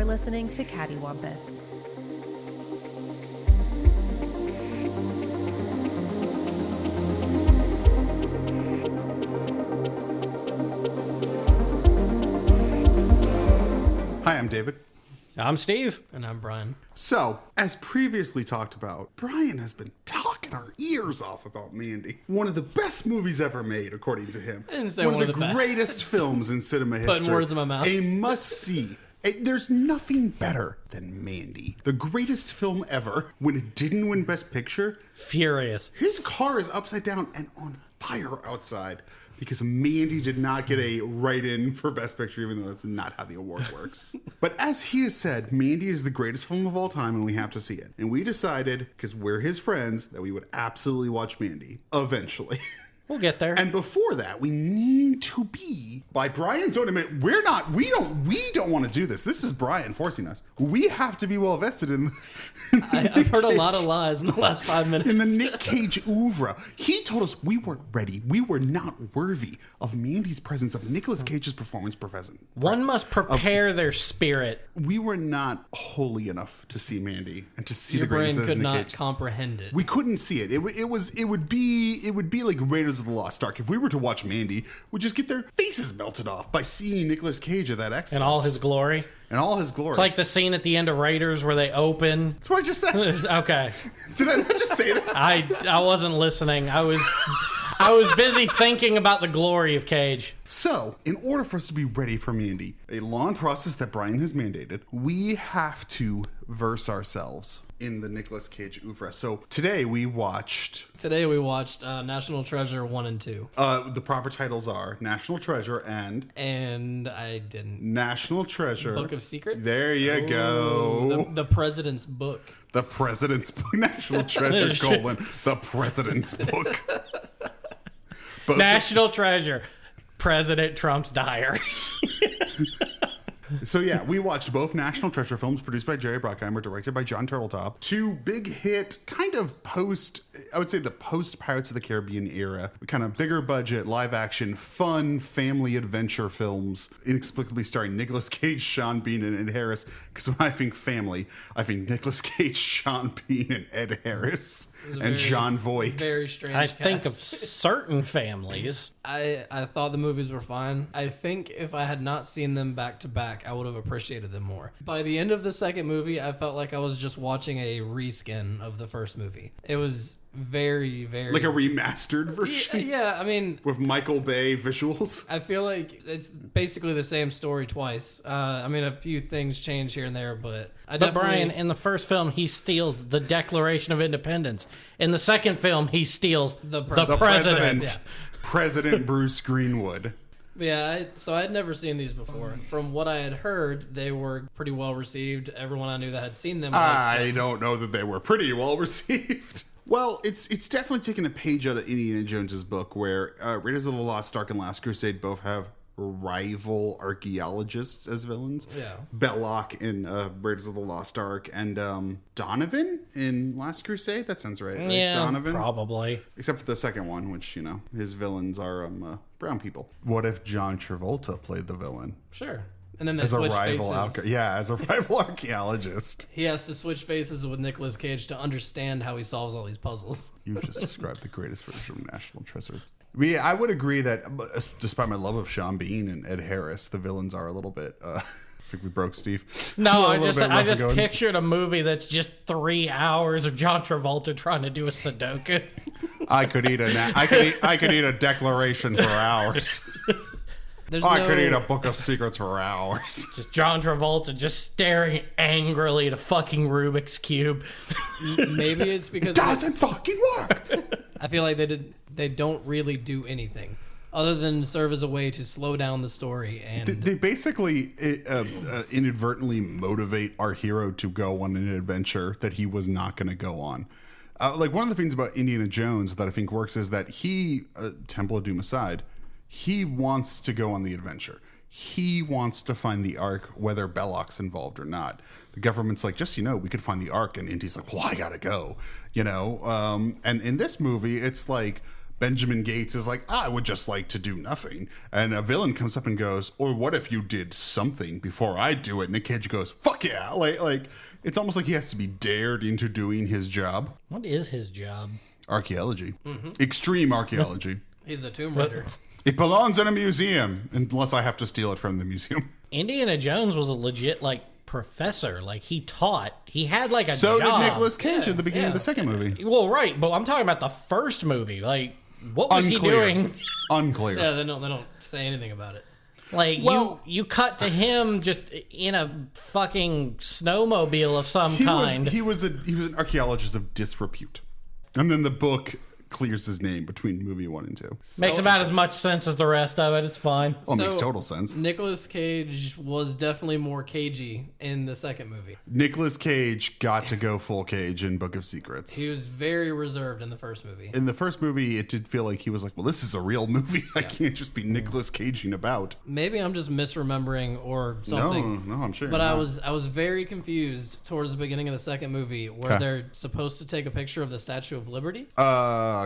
You're listening to Cattywampus. Hi, I'm David. I'm Steve. And I'm Brian. So, as previously talked about, Brian has been talking our ears off about Mandy. One of the best movies ever made, according to him. I didn't say one of the best. greatest films in cinema history. Putting words in my mouth. A must-see. There's nothing better than Mandy. The greatest film ever. When it didn't win Best Picture, Furious. his car is upside down and on fire outside because Mandy did not get a write-in for Best Picture, even though that's not how the award works. But as he has said, Mandy is the greatest film of all time, and we have to see it. And we decided, because we're his friends, that we would absolutely watch Mandy eventually. We'll get there. And before that, we need to be, by Brian's own admit, we don't want to do this. This is Brian forcing us. We have to be well vested in I've heard a lot of lies in the last 5 minutes. in the Nick Cage oeuvre. He told us we weren't ready. We were not worthy of Mandy's presence, of Nicolas Cage's performance present. One must prepare their spirit. We were not holy enough to see Mandy and to see Your the greatness brain of could Nick not Cage. comprehend it. We couldn't see it. It would be like Raiders of the Lost Ark. If we were to watch Mandy, we'd just get their faces melted off by seeing Nicolas Cage at that excellence. In all his glory. In all his glory. It's like the scene at the end of Raiders where they open. That's what I just said. Okay. Did I not just say that? I wasn't listening. I was busy thinking about the glory of Cage. So, in order for us to be ready for Mandy, a long process that Brian has mandated, we have to verse ourselves in the Nicolas Cage oeuvre. So today we watched National Treasure 1 and 2. the proper titles are National Treasure and I didn't. National Treasure. Book of Secrets? There you go. The President's Book. The President's Book. National Treasure, colon, the President's Book. National Treasure. President Trump's diary. So yeah, we watched both National Treasure films produced by Jerry Bruckheimer, directed by John Turteltaub. Two big hit, kind of I would say the post Pirates of the Caribbean era, kind of bigger budget, live action, fun family adventure films, inexplicably starring Nicolas Cage, Sean Bean, and Ed Harris. Because when I think family, I think Nicolas Cage, Sean Bean, and Ed Harris, and John Voight. Very strange I cast. think of certain families. I thought the movies were fine. I think if I had not seen them back to back, I would have appreciated them more. By the end of the second movie, I felt like I was just watching a reskin of the first movie. It was very, very... Like a remastered version? Yeah, I mean... With Michael Bay visuals? I feel like it's basically the same story twice. I mean, a few things change here and there, but... But Brian, in the first film, he steals the Declaration of Independence. In the second film, he steals the president. Yeah. President Bruce Greenwood. Yeah, so I had never seen these before. From what I had heard, they were pretty well received. Everyone I knew that had seen them... I don't know that they were pretty well received. Well, it's definitely taken a page out of Indiana Jones's book, where Raiders of the Lost Ark and Last Crusade both have rival archaeologists as villains. Yeah. Belloc in Raiders of the Lost Ark and Donovan in Last Crusade. That sounds right? Yeah, Donovan? probably. Except for the second one, which, his villains are brown people. What if John Travolta played the villain? Sure. And then they As a switch rival faces. as a rival archaeologist. He has to switch faces with Nicolas Cage to understand how he solves all these puzzles. You just described the greatest version of National Treasure. I would agree that, despite my love of Sean Bean and Ed Harris, the villains are a little bit... I think we broke Steve. No, I just pictured a movie that's just 3 hours of John Travolta trying to do a Sudoku. I could eat a declaration for hours. I could eat a book of secrets for hours. Just John Travolta just staring angrily at a fucking Rubik's Cube. Maybe it's because... It doesn't fucking work! I feel like they don't really do anything other than serve as a way to slow down the story. And they basically inadvertently motivate our hero to go on an adventure that he was not going to go on. Like one of the things about Indiana Jones that I think works is that he, Temple of Doom aside, he wants to go on the adventure. He wants to find the Ark, whether Belloc's involved or not. The government's like, just, we could find the Ark. And Indy's like, well, I gotta go, And in this movie, it's like Benjamin Gates is like, I would just like to do nothing. And a villain comes up and goes, or what if you did something before I do it? And Nick Cage goes, fuck yeah. Like it's almost like he has to be dared into doing his job. What is his job? Archaeology. Extreme archaeology. He's a tomb raider. It belongs in a museum, unless I have to steal it from the museum. Indiana Jones was a legit, professor. He taught. He had, a so job. Did Nicolas Cage at the beginning of the second movie. Well, right, but I'm talking about the first movie. What was he doing? Unclear. Yeah, they don't say anything about it. You cut to him just in a fucking snowmobile of some kind. He was an archaeologist of disrepute. And then the book clears his name between movie 1 and 2. Makes about as much sense as the rest of it. It's fine. Well, it makes total sense. Nicolas Cage was definitely more cagey in the second movie. Nicolas Cage got to go full Cage in Book of Secrets. He was very reserved in the first movie. In the first movie, it did feel like he was like, well, this is a real movie. I can't just be Nicolas Caging about. Maybe I'm just misremembering or something. No, I'm sure. But I was very confused towards the beginning of the second movie where they're supposed to take a picture of the Statue of Liberty.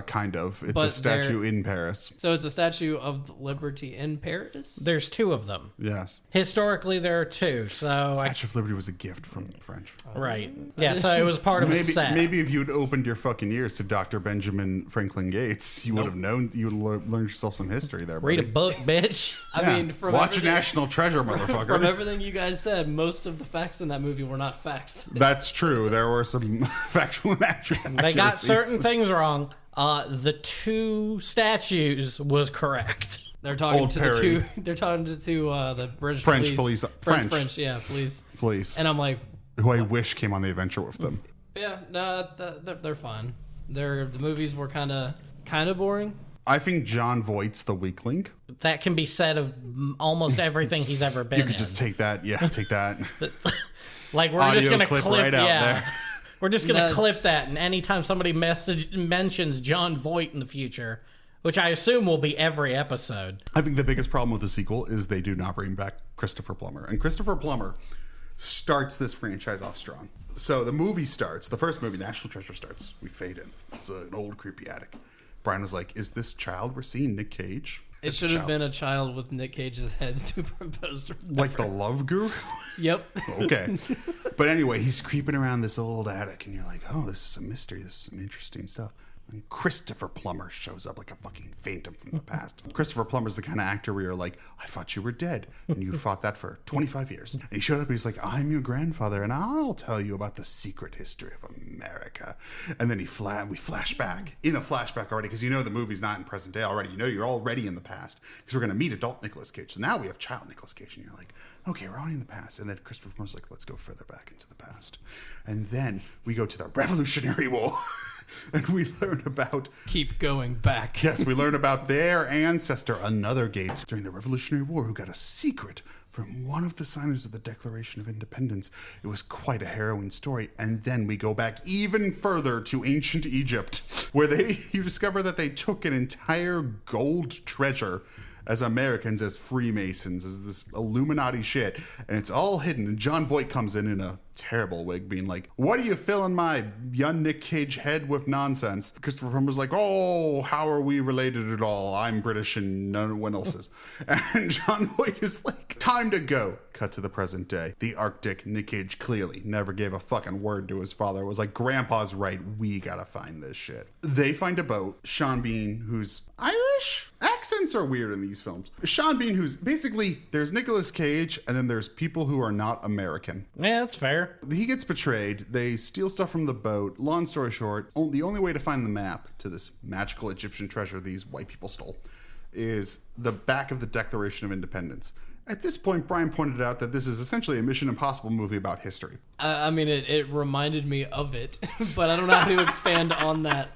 Kind of. It's But a statue in Paris. So it's a Statue of Liberty in Paris? There's 2 of them. Yes. Historically, there are 2. So Statue of Liberty was a gift from the French. Right. Yeah, so it was part of a set. Maybe if you'd opened your fucking ears to Dr. Benjamin Franklin Gates, you would have known, you would have learned yourself some history there. Read a buddy. book, bitch. I mean, from watch everything- National Treasure, motherfucker. From everything you guys said, most of the facts in that movie were not facts. That's true. There were some factual inaccuracies. They got certain things wrong. The 2 statues was correct. They're talking Old to Perry. the two. They're talking to the British French police. French, yeah, police. Police. And I'm like, who I wish came on the adventure with them. yeah, no, they're fine. The movies were kind of boring. I think John Voight's the weak link. That can be said of almost everything he's ever been You could in. just take that. Yeah, take that. We're Audio just gonna clip clip right out there. We're just gonna That's- clip that, and anytime somebody mentions John Voight in the future, which I assume will be every episode. I think the biggest problem with the sequel is they do not bring back Christopher Plummer. And Christopher Plummer starts this franchise off strong. So the movie starts, the first movie, National Treasure starts. We fade in. It's an old creepy attic. Brian was like, is this child we're seeing Nick Cage? It should have been a child with Nick Cage's head superimposed. like the Love Guru? Yep. Okay. But anyway, he's creeping around this old attic, and you're like, oh, this is some mystery. This is some interesting stuff. And Christopher Plummer shows up like a fucking phantom from the past. Christopher Plummer's the kind of actor where you're like, I thought you were dead, and you fought that for 25 years. And he showed up, and he's like, I'm your grandfather, and I'll tell you about the secret history of America. And then we flash back, in a flashback already, because you know the movie's not in present day already. You know you're already in the past, because we're going to meet adult Nicolas Cage. So now we have child Nicolas Cage, and you're like, okay, we're already in the past. And then Christopher Plummer's like, let's go further back into the past. And then we go to the Revolutionary War. And we learn about... Keep going back. Yes, we learn about their ancestor, another Gates, during the Revolutionary War, who got a secret from one of the signers of the Declaration of Independence. It was quite a harrowing story. And then we go back even further to ancient Egypt, where you discover that they took an entire gold treasure as Americans, as Freemasons, as this Illuminati shit, and it's all hidden. And John Voight comes in a terrible wig, being like, what are you filling my young Nick Cage head with nonsense? Christopher Plummer's like, oh, how are we related at all? I'm British and no one else is. And John Voight is like, time to go. Cut to the present day. The Arctic Nick Cage clearly never gave a fucking word to his father. It was like, Grandpa's right, we gotta find this shit. They find a boat. Sean Bean, who's Irish? Accents are weird in these films. Sean Bean, who's basically, there's Nicolas Cage, and then there's people who are not American. Yeah, that's fair. He gets betrayed. They steal stuff from the boat. Long story short, the only way to find the map to this magical Egyptian treasure these white people stole is the back of the Declaration of Independence. At this point, Brian pointed out that this is essentially a Mission Impossible movie about history. I mean, it reminded me of it, but I don't know how to expand on that.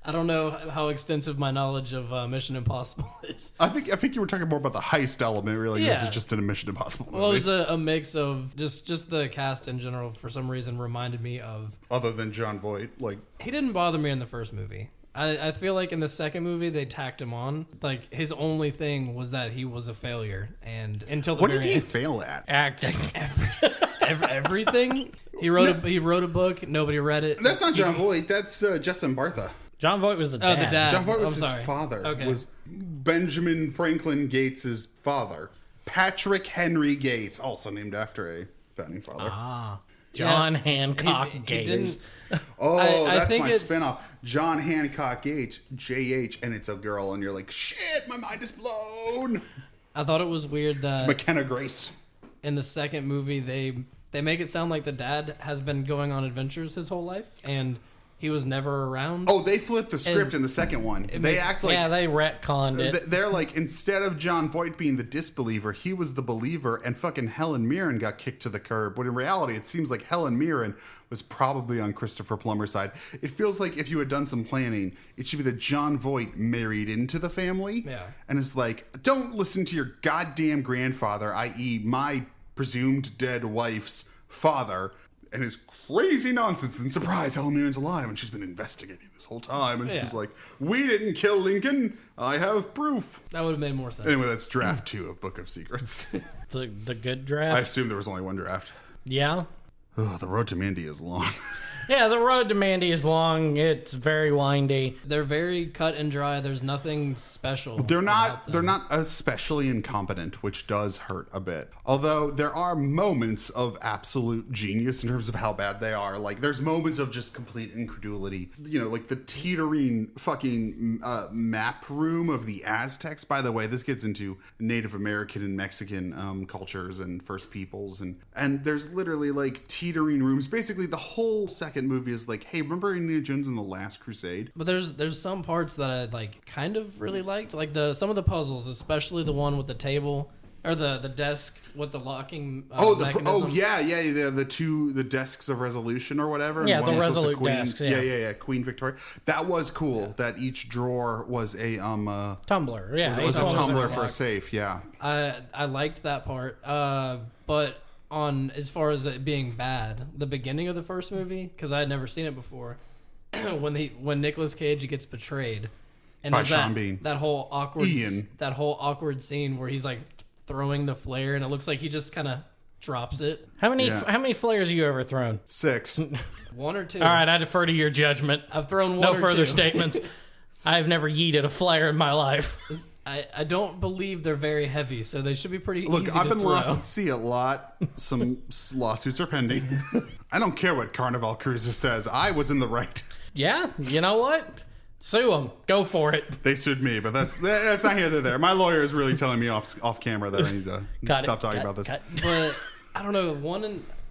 I don't know how extensive my knowledge of Mission Impossible is. I think you were talking more about the heist element, really. Yeah. This is just a Mission Impossible movie. Well, it was a mix of just the cast in general. For some reason, reminded me of. Other than John Voight, like, He didn't bother me in the first movie. I feel like in the second movie they tacked him on. Like his only thing was that he was a failure, and until the what very did he end, fail at? Acting. everything. He wrote a book. Nobody read it. That's not John Voight. That's Justin Bartha. John Voight was the dad. the dad. John Voight was I'm his sorry. father. Okay. Was Benjamin Franklin Gates' father. Patrick Henry Gates, also named after a founding father. John Yeah. Hancock He Gates. Oh, I that's think my it's- spinoff. John Hancock Gates, JH, and it's a girl, and you're like, shit, my mind is blown. I thought it was weird that McKenna Grace. in the second movie they make it sound like the dad has been going on adventures his whole life and he was never around. Oh, they flipped the script in the second one. They makes- act like Yeah, they retconned it. they're like, instead of John Voight being the disbeliever, he was the believer, and fucking Helen Mirren got kicked to the curb. But in reality, it seems like Helen Mirren was probably on Christopher Plummer's side. It feels like if you had done some planning, it should be that John Voight married into the family. Yeah. And it's like, don't listen to your goddamn grandfather, i.e. my presumed dead wife's father, and his crazy nonsense. And surprise, Helen Mirren's alive, and she's been investigating this whole time. And Yeah. she's like, we didn't kill Lincoln. I have proof. That would have made more sense. Anyway, that's draft 2 of Book of Secrets. The good I draft. assume there was only one draft. Yeah. Oh, the road to Mandy is long. Yeah, the road to Mandy is long. It's very windy. They're very cut and dry. There's nothing special. They're about them. they're not especially incompetent, which does hurt a bit. Although there are moments of absolute genius in terms of how bad they are. Like there's moments of just complete incredulity. You know, like the teetering fucking map room of the Aztecs. By the way, this gets into Native American and Mexican cultures and First Peoples, and there's literally like teetering rooms. Basically, the whole second movie is like, hey, remember Indiana Jones and the Last Crusade? But there's some parts that I like kind of really liked, like some of the puzzles, especially the one with the table or the desk with the locking. Mechanism. The desks of resolution or whatever. Yeah, One the was with Resolute Queen. desks, yeah. Queen Victoria. That was cool. That each drawer was a Tumbler. Yeah. was a each one tumbler for a lock. safe. Yeah. I liked that part. But on as far as it being bad, the beginning of the first movie, because I had never seen it before, when Nicolas Cage gets betrayed, and By there's Sean Bean. that whole awkward Ian. that whole awkward scene where he's like throwing the flare, and it looks like he just kind of drops it. How many Yeah. how many flares have you ever thrown? 6. One or two. All right, I defer to your judgment. I've thrown one No or further two. statements. I've never yeeted a flare in my life. I don't believe they're very heavy, so they should be pretty easy Look, I've to been throw. lost at sea a lot. Some lawsuits are pending. I don't care what Carnival Cruises says. I was in the right. Yeah, you know what? Sue them. Go for it. They sued me, but that's not here nor there. My lawyer is really telling me off camera that I need to stop talking about this. But I don't know.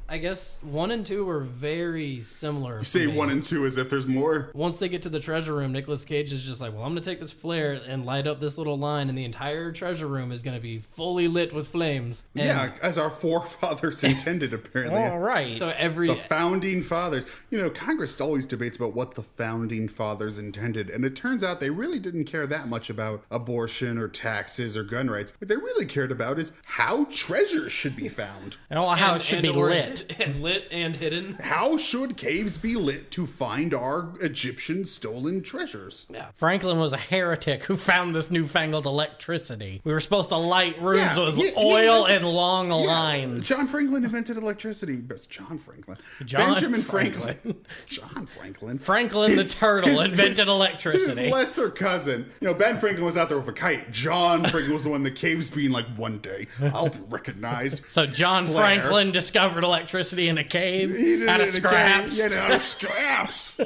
I guess 1 and 2 were very similar. You say 1 and 2 as if there's more. Once they get to the treasure room, Nicolas Cage is just like, well, I'm going to take this flare and light up this little line, and the entire treasure room is going to be fully lit with flames. And Yeah, as our forefathers intended, apparently. All right. So every The founding fathers. You know, Congress always debates about what the founding fathers intended, and it turns out they really didn't care that much about abortion or taxes or gun rights. What they really cared about is how treasures should be found. and how it should be or- lit. and lit and hidden. How should caves be lit to find our Egyptian stolen treasures? Yeah. Franklin was a heretic who found this newfangled electricity. We were supposed to light rooms Yeah, with he oil invented- and long lines. John Franklin invented electricity. That's John Franklin. John Benjamin Franklin. John Franklin. Franklin the turtle invented electricity. His lesser cousin. You know, Ben Franklin was out there with a kite. John Franklin was the one that caves being like, one day I'll be recognized. So John Flare. Franklin discovered electricity in a cave He did out it of in a scraps. cave. Yeah, out of scraps.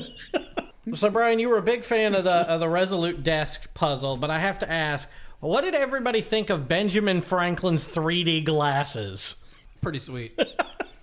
So Brian, you were a big fan of the Resolute desk puzzle, but I have to ask, what did everybody think of Benjamin Franklin's 3D glasses? Pretty sweet.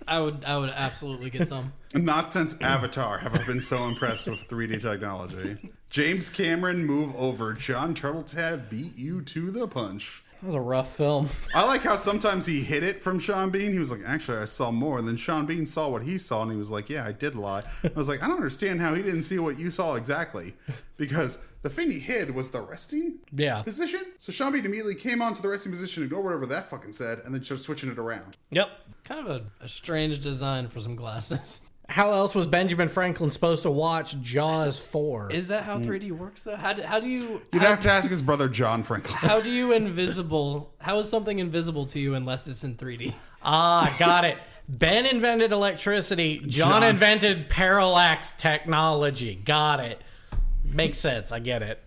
I would absolutely get some. Not since Avatar have I been so impressed with 3D technology. James Cameron, move over. John Turtletab beat you to the punch. That was a rough film. I like how sometimes he hid it from Sean Bean. He was like, actually, I saw more. And then Sean Bean saw what he saw, and he was like, yeah, I did lie. I was like, I don't understand how he didn't see what you saw exactly. Because the thing he hid was the resting position. So Sean Bean immediately came onto the resting position, ignored whatever that fucking said, and then started switching it around. Yep. Kind of a strange design for some glasses. How else was Benjamin Franklin supposed to watch Jaws 4? Is that how 3D works though? How do you You'd have to ask his brother John Franklin. how do you how is something invisible to you unless it's in 3D? Got it. Ben invented electricity. John invented parallax technology. Got it. Makes sense. I get it.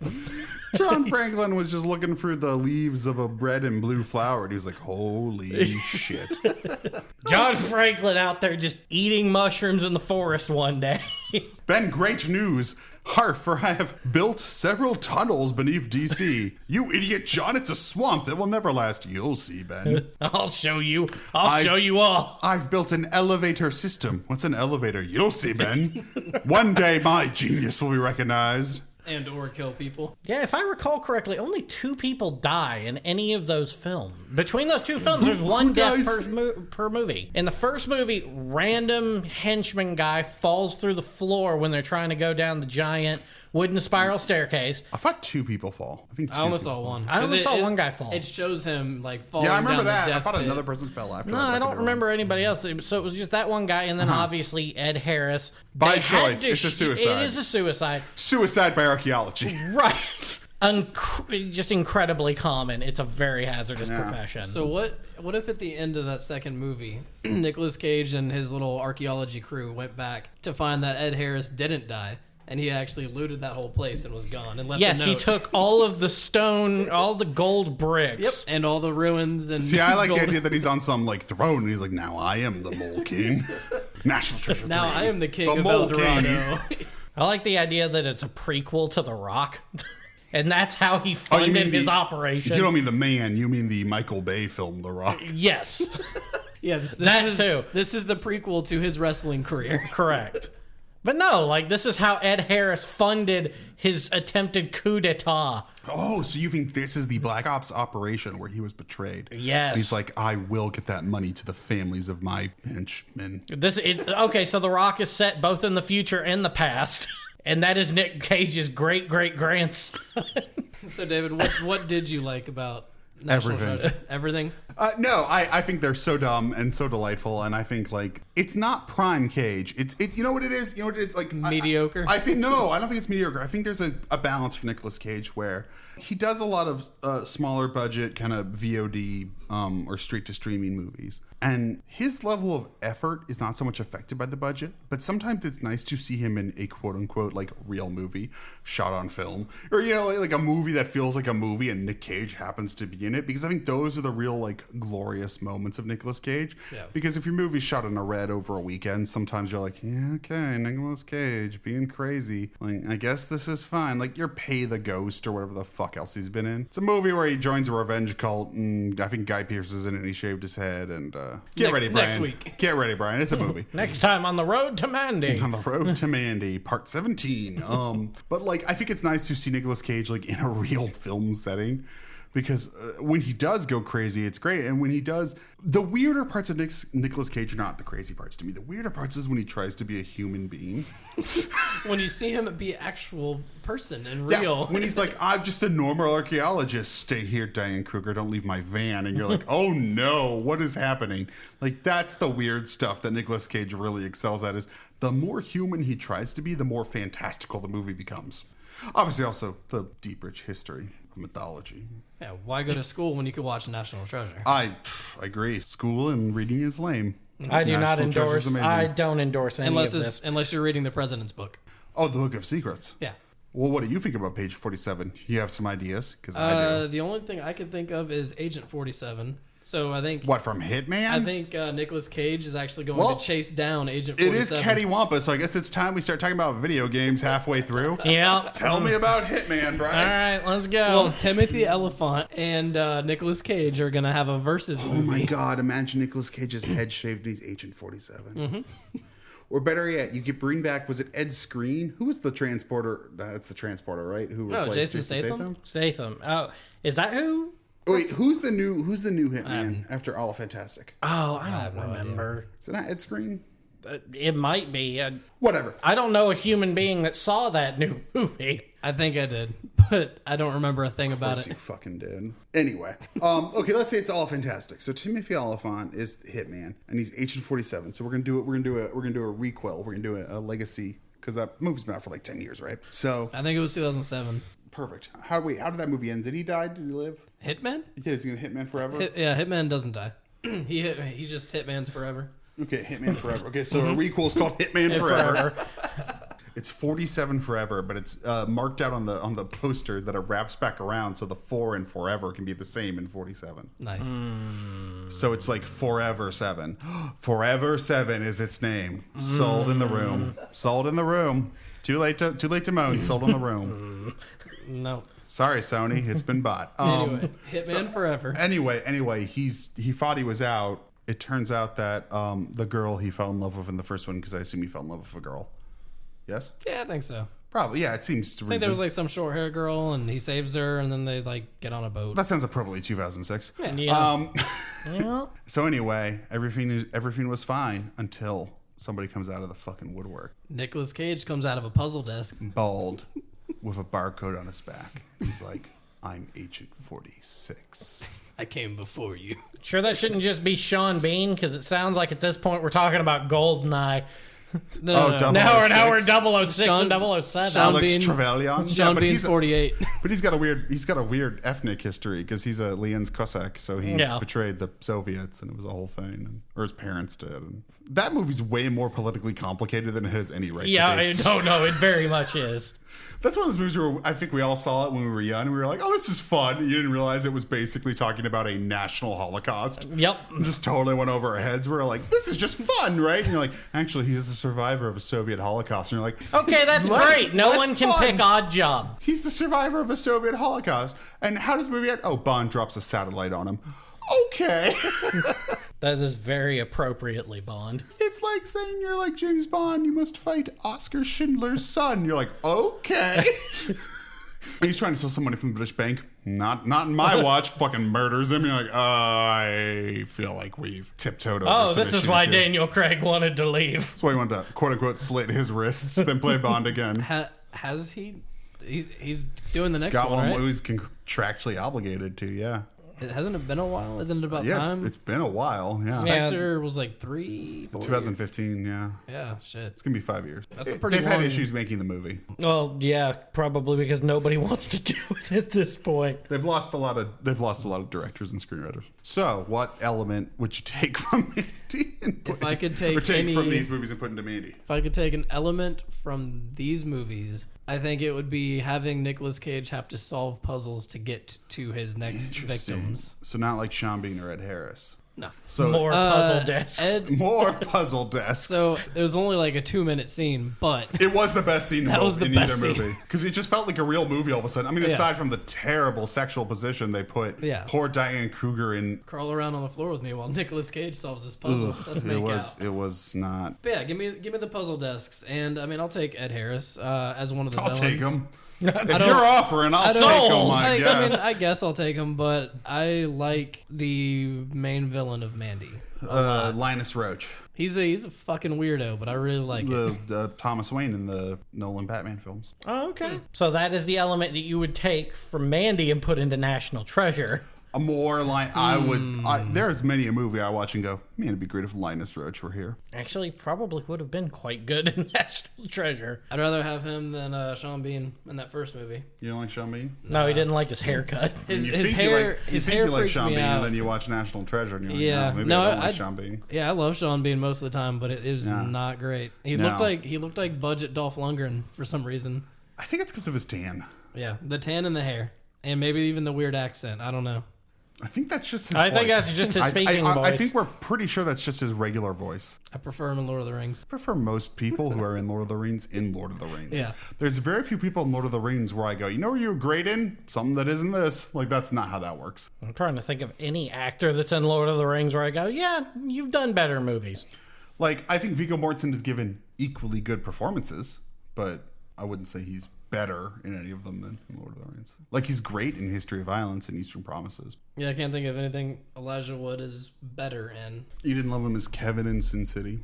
John Franklin was just looking through the leaves of a red and blue flower, and he was like, holy shit. John Franklin out there just eating mushrooms in the forest one day. Ben, great news. Harf, for I have built several tunnels beneath DC. You idiot, John, it's a swamp that will never last. You'll see, Ben. I'll show you. I'll show you all. I've built an elevator system. What's an elevator? You'll see, Ben. One day my genius will be recognized. And or kill people. Yeah, if I recall correctly, only 2 people die in any of those films. Between those 2 films, there's one death per movie. In the first movie, random henchman guy falls through the floor when they're trying to go down the giant wooden spiral staircase. I thought 2 people fall. I think 2 I only people saw one. I only saw one guy fall. It shows him like falling. Yeah, I remember down the that. I death thought pit. another person fell after No, that. I don't remember anybody else. So it was just that one guy, and then obviously Ed Harris. By They had choice. to It's a suicide. It is a suicide. Suicide by archaeology. Right. Just incredibly common. It's a very hazardous profession. So what if at the end of that second movie, Nicolas Cage and his little archaeology crew went back to find that Ed Harris didn't die, and he actually looted that whole place and was gone and left a Yes, note. he took all of the stone, all the gold bricks. Yep, and all the ruins and See, I like the gold- idea that he's on some like throne and he's like, now I am the Mole King. National Treasure Now 3, I am the king of Mole El Dorado. I like the idea that it's a prequel to The Rock. And that's how he Oh, you funded mean his the- operation. You don't mean the man, you mean the Michael Bay film, The Rock. Yes, Yeah, this That is, too. This is the prequel to his wrestling career. correct. But no, like, this is how Ed Harris funded his attempted coup d'etat. Oh, so you think this is the Black Ops operation where he was betrayed? Yes. He's like, I will get that money to the families of my henchmen. Okay, so The Rock is set both in the future and the past. And that is Nick Cage's great-great-grandson. So, David, what did you like about National Everything. Treasure? Everything? No, I think they're so dumb and so delightful, and I think like it's not prime Cage. It's you know what it is. You know what it is like Mediocre? I think no, I don't think it's mediocre. I think there's a balance for Nicolas Cage where he does a lot of smaller budget kind of VOD or straight to streaming movies, and his level of effort is not so much affected by the budget. But sometimes it's nice to see him in a quote unquote like real movie shot on film, or you know like a movie that feels like a movie and Nick Cage happens to be in it, because I think those are the real like glorious moments of Nicolas Cage. Yeah. Because if your movie's shot in a red over a weekend, sometimes you're like, yeah, okay, Nicolas Cage being crazy. Like, I guess this is fine. Like, you're Pay the Ghost or whatever the fuck else he's been in. It's a movie where he joins a revenge cult, and I think Guy Pearce is in it, and he shaved his head. And get ready, Brian. Next week. Get ready, Brian. It's a movie. Next time on the Road to Mandy. On the Road to Mandy, part 17. But like, I think it's nice to see Nicolas Cage like in a real film setting, because when he does go crazy, it's great. And when he does, the weirder parts of Nicolas Cage are not the crazy parts to me. The weirder parts is when he tries to be a human being. When you see him be actual person and Yeah, real. when he's like, I'm just a normal archaeologist. Stay here, Diane Kruger. Don't leave my van. And you're like, oh no, what is happening? Like, that's the weird stuff that Nicolas Cage really excels at. Is the more human he tries to be, the more fantastical the movie becomes. Obviously, also the deep, rich history of mythology. Yeah, why go to school when you could watch National Treasure? I agree. School and reading is lame. I do not National Treasure's endorse. amazing. I don't endorse any Unless of this. unless you're reading the President's book. Oh, the Book of Secrets. Yeah. Well, what do you think about page 47? You have some ideas? Because I do. The only thing I can think of is Agent 47. So I think What, from Hitman? I think Nicolas Cage is actually going Well, to chase down Agent It 47. is Cattywampus, so I guess it's time we start talking about video games halfway through. Yeah. Tell me about Hitman, All Brian. right, let's go. Well, Timothy Elephant and Nicolas Cage are going to have a versus Oh my god, imagine Nicolas Cage's head shaved and he's Agent 47. Or better yet, you could bring back, was it Ed Screen? Who was the transporter? That's the transporter, right? Who Oh, replaced Jason Statham? Statham. Oh, is that who? Oh, wait, who's the new Hitman after All Fantastic? Oh, I have don't no remember. Is it not Ed Screen? It might be. Whatever. I don't know a human being that saw that new movie. I think I did, but I don't remember a thing Of about course you it. fucking did. Anyway, okay, let's say it's All Fantastic. So Timothy Oliphant is the Hitman, and he's Agent 47. So we're gonna do it. We're gonna do a requel. We're gonna do a legacy, because that movie's been out for like 10 years, right? So I think it was 2007. perfect. How did that movie end? Did he die? Did he live? Hitman? Yeah, is he gonna Hitman forever? Yeah, Hitman doesn't die. he just Hitman's forever. Okay, Hitman Forever. Okay, so a requel is called Hitman Forever. It's 47 forever, but it's marked out on the poster that it wraps back around, so the 4 and forever can be the same in 47. Nice. So it's like Forever 7. Forever 7 is its name. Sold in the room. Sold in the room. Too late to moan. Sold in the room. No. Sorry, Sony. It's been bought. Anyway, Hitman Forever. Anyway, he thought he was out. It turns out that the girl he fell in love with in the first one, because I assume he fell in love with a girl. Yes? Yeah, I think so. Probably. Yeah, it seems to I think there was like some short hair girl, and he saves her, and then they like get on a boat. That sounds appropriately 2006. Yeah. So anyway, everything was fine until somebody comes out of the fucking woodwork, Nicolas Cage comes out of a puzzle desk. bald, with a barcode on his back. He's like, "I'm Agent 46." I came before you. Sure that shouldn't just be Sean Bean, because it sounds like at this point we're talking about Goldeneye. No, double- Now we're 006. 006 Sean- and 007. Sean Alex Bean- Trevelyan. Sean but Bean's he's 48. But he's got a weird ethnic history because he's a Lien's Cossack, so he Yeah. betrayed the Soviets, and it was a whole thing, or his parents did. And that movie's way more politically complicated than it has any right Yeah, to be. I don't know. It very much is. That's one of those movies where I think we all saw it when we were young, and we were like, "Oh, this is fun." You didn't realize it was basically talking about a national Holocaust. Yep. Just totally went over our heads. We were like, "This is just fun, right?" And you're like, "Actually, he's a survivor of a Soviet Holocaust." And you're like, Okay, that's Less- great. No less one can fun. pick Odd Job. He's the survivor of a Soviet Holocaust. And how does the movie end? Oh, Bond drops a satellite on him. Okay. That is very appropriately Bond. It's like saying you're like James Bond, you must fight Oscar Schindler's son. You're like, okay. He's trying to steal some money from the British bank. Not in my watch. Fucking murders him. You're like, I feel like we've tiptoed over Oh, some this is issues why here. Daniel Craig wanted to leave. That's why he wanted to, quote unquote, slit his wrists, then play Bond again. Has he? He's doing the He's next got one, one right? he's contractually obligated to, yeah. Hasn't it been a while? Isn't it about Yeah, time? it's been a while, yeah. Yeah. Spectre was like 4 2015, yeah. Yeah, shit. It's gonna be 5 years. That's a pretty They've had long- issues making the movie. Well, yeah, probably because nobody wants to do it at this point. They've lost a lot of directors and screenwriters. So, what element would you take from Mandy? And put, If I could take or take any- from these movies and put into Mandy? If I could take an element from these movies, I think it would be having Nicolas Cage have to solve puzzles to get to his next victims. So not like Sean Bean or Ed Harris. No. So More puzzle desks. Ed, more puzzle desks. so it was only like a 2-minute scene, but it was the best scene That was the in best either scene. movie because it just felt like a real movie all of a sudden. I mean, Yeah. aside from the terrible sexual position they put Yeah. poor Diane Kruger in. crawl around on the floor with me while Nicolas Cage solves this puzzle. Let's make out. It was not. But yeah, give me the puzzle desks, and I mean I'll take Ed Harris as one of the I'll villains. take him. If don't- you're offering, I'll take him. I guess. I mean, I guess I'll take him, but I like the main villain of Mandy. Linus Roach, He's a fucking weirdo, but I really like it. the Thomas Wayne in the Nolan Batman films. Oh, okay. So that is the element that you would take from Mandy and put into National Treasure. A more like there's many a movie I watch and go, man, it'd be great if Linus Roach were here. Actually, probably would have been quite good in National Treasure. I'd rather have him than Sean Bean in that first movie. You don't like Sean Bean? No, he didn't like his haircut. His You his think you hair like, you his think hair you like freaked Sean me Bean, out. and then you watch National Treasure, and you're like, Yeah. no, maybe No, I don't like I'd- Sean Bean. Yeah, I love Sean Bean most of the time, but it was Yeah. not great. He No. looked like budget Dolph Lundgren for some reason. I think it's because of his tan. Yeah, the tan and the hair, and maybe even the weird accent. I don't know. I think that's just his I think voice. that's just his I speaking I voice. think we're pretty sure that's just his regular voice. I prefer him in Lord of the Rings. I prefer most people who are in Lord of the Rings in Lord of the Rings. Yeah. There's very few people in Lord of the Rings where I go, you know where you were great in? Something that isn't this. Like, that's not how that works. I'm trying to think of any actor that's in Lord of the Rings where I go, yeah, you've done better movies. Like, I think Viggo Mortensen has given equally good performances, but I wouldn't say he's better in any of them than in Lord of the Rings. Like, he's great in History of Violence and Eastern Promises. Yeah, I can't think of anything Elijah Wood is better in. You didn't love him as Kevin in Sin City.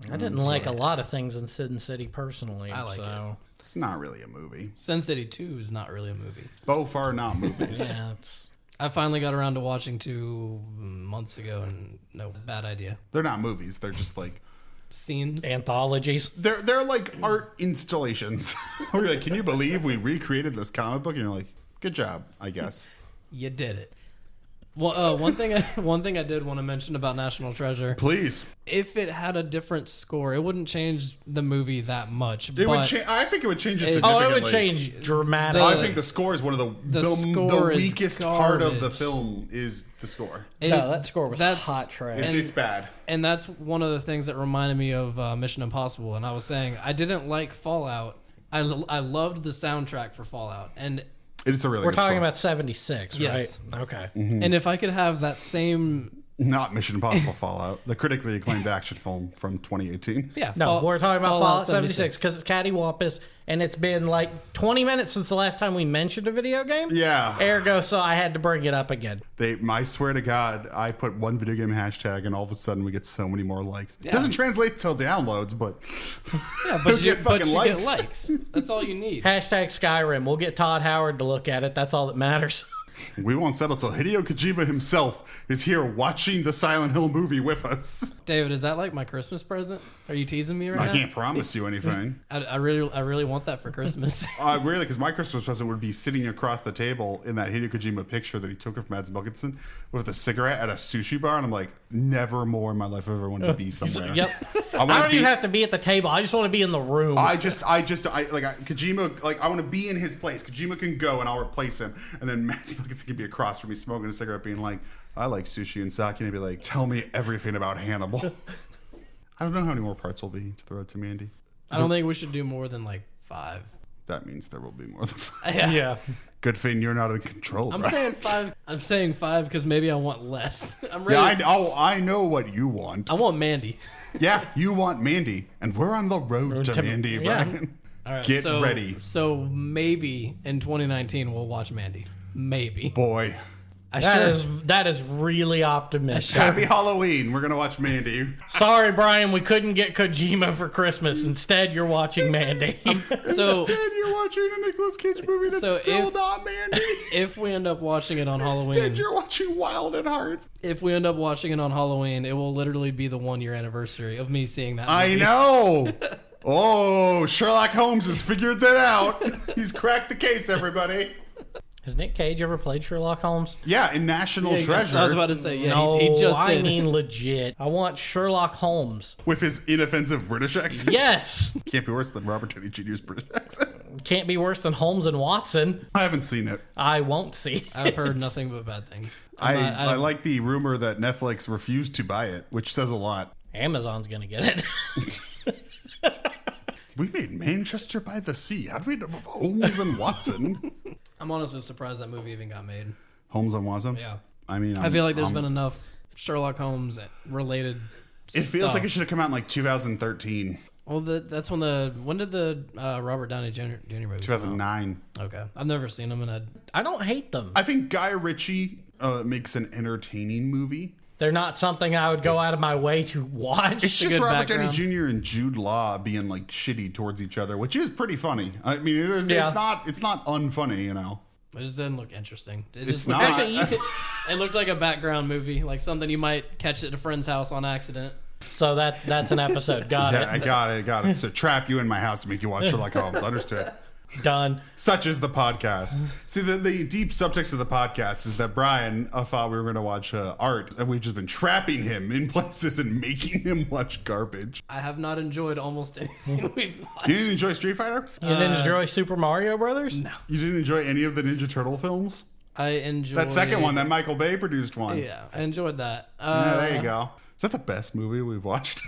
I didn't like a lot of things in Sin City personally. I like so. It's not really a movie. Sin City 2 is not really a movie. Both are not movies. Yeah, it's I finally got around to watching 2 months ago, and no, bad idea. They're not movies. They're just like Scenes. anthologies. they're like art installations. Where you're like, can you believe we recreated this comic book? And you're like, good job, I guess. You did it. Well, one thing I did want to mention about National Treasure. Please. If it had a different score, it wouldn't change the movie that much. It would I think it would change it significantly. Oh, it would change dramatically. I think the score is one of the weakest part of the film is the score. No, that score was hot trash. It's bad. And that's one of the things that reminded me of Mission Impossible. And I was saying I didn't like Fallout. I loved the soundtrack for Fallout. And it's a really We're good talking score. about 76, Yes. right? Okay. Mm-hmm. And if I could have that same... Not Mission Impossible Fallout, the critically acclaimed action film from 2018. Yeah. No, we're talking about Fallout 76 because it's cattywampus, and it's been like 20 minutes since the last time we mentioned a video game. Yeah. Ergo, so I had to bring it up again. I swear to God, I put one video game hashtag, and all of a sudden we get so many more likes. Yeah. It doesn't translate till downloads, but Yeah, but you fucking get likes. likes. That's all you need. Hashtag Skyrim. We'll get Todd Howard to look at it. That's all that matters. we won't settle till Hideo Kojima himself is here watching the Silent Hill movie with us. David, is that like my Christmas present? Are you teasing me right now? I can't promise you anything. I really want that for Christmas. Really, because my Christmas present would be sitting across the table in that Hideo Kojima picture that he took of Mads Mikkelsen with a cigarette at a sushi bar, and I'm like, never more in my life have I ever wanted to be somewhere. Yep. I I don't even have to be at the table. I just want to be in the room. Kojima, I want to be in his place. Kojima can go and I'll replace him. And then Mads Mikkelsen can be across from me smoking a cigarette being like, I like sushi and sake. And he'd be like, tell me everything about Hannibal. I don't know how many more parts will be to the Road to Mandy. I don't think we should do more than like 5. That means there will be more than 5. yeah. Good thing you're not in control, I'm bro. saying 5. I'm saying 5 because maybe I want less. I'm ready. Yeah, I know what you want. I want Mandy. Yeah, you want Mandy. And we're on the road to Mandy, yeah. Brian. All right, Get ready. So maybe in 2019 we'll watch Mandy. Maybe. Boy. That is really optimistic. Happy Halloween. We're going to watch Mandy. Sorry, Brian, we couldn't get Kojima for Christmas. Instead, you're watching Mandy. So Instead, you're watching a Nicolas Cage movie that's still not Mandy. if we end up watching it on Instead, Halloween, you're watching Wild at Heart. if we end up watching it on Halloween, it will literally be the 1-year anniversary of me seeing that movie. I know. Oh, Sherlock Holmes has figured that out. He's cracked the case, everybody. Has Nick Cage ever played Sherlock Holmes? Yeah, in National Treasure. I was about to say, yeah, No, he just I did. mean legit. I want Sherlock Holmes. With his inoffensive British accent. Yes! Can't be worse than Robert Downey Jr.'s British accent. Can't be worse than Holmes and Watson. I haven't seen it. I won't see. I've heard nothing but bad things. I like the rumor that Netflix refused to buy it, which says a lot. Amazon's gonna get it. We made Manchester by the Sea. How do we know of Holmes and Watson? I'm honestly surprised that movie even got made. Holmes and Watson? Yeah. I mean, I feel like there's been enough Sherlock Holmes related It feels stuff. like it should have come out in like 2013, Well, that's when did the Robert Downey Jr. movie come out? 2009. Okay. I've never seen them, and I don't hate them. I think Guy Ritchie makes an entertaining movie. They're not something I would go out of my way to watch. It's a just good Robert background. Downey Jr. and Jude Law being like shitty towards each other, which is pretty funny. I mean, Yeah. it's not unfunny, you know. it just didn't look interesting. It It's just not. looked like, it looked like a background movie, like something you might catch at a friend's house on accident. So that's an episode. Got Yeah, it. I got it. So trap you in my house and make you watch Sherlock Holmes. Understood. Done. Such is the podcast. See, the deep subtext of the podcast is that Brian thought we were going to watch art, and we've just been trapping him in places and making him watch garbage. I have not enjoyed almost anything we've watched. You didn't enjoy Street Fighter? You didn't enjoy Super Mario Brothers? No. You didn't enjoy any of the Ninja Turtle films? I enjoyed That second one, that Michael Bay produced one. Yeah, I enjoyed that. Yeah, there you go. Is that the best movie we've watched?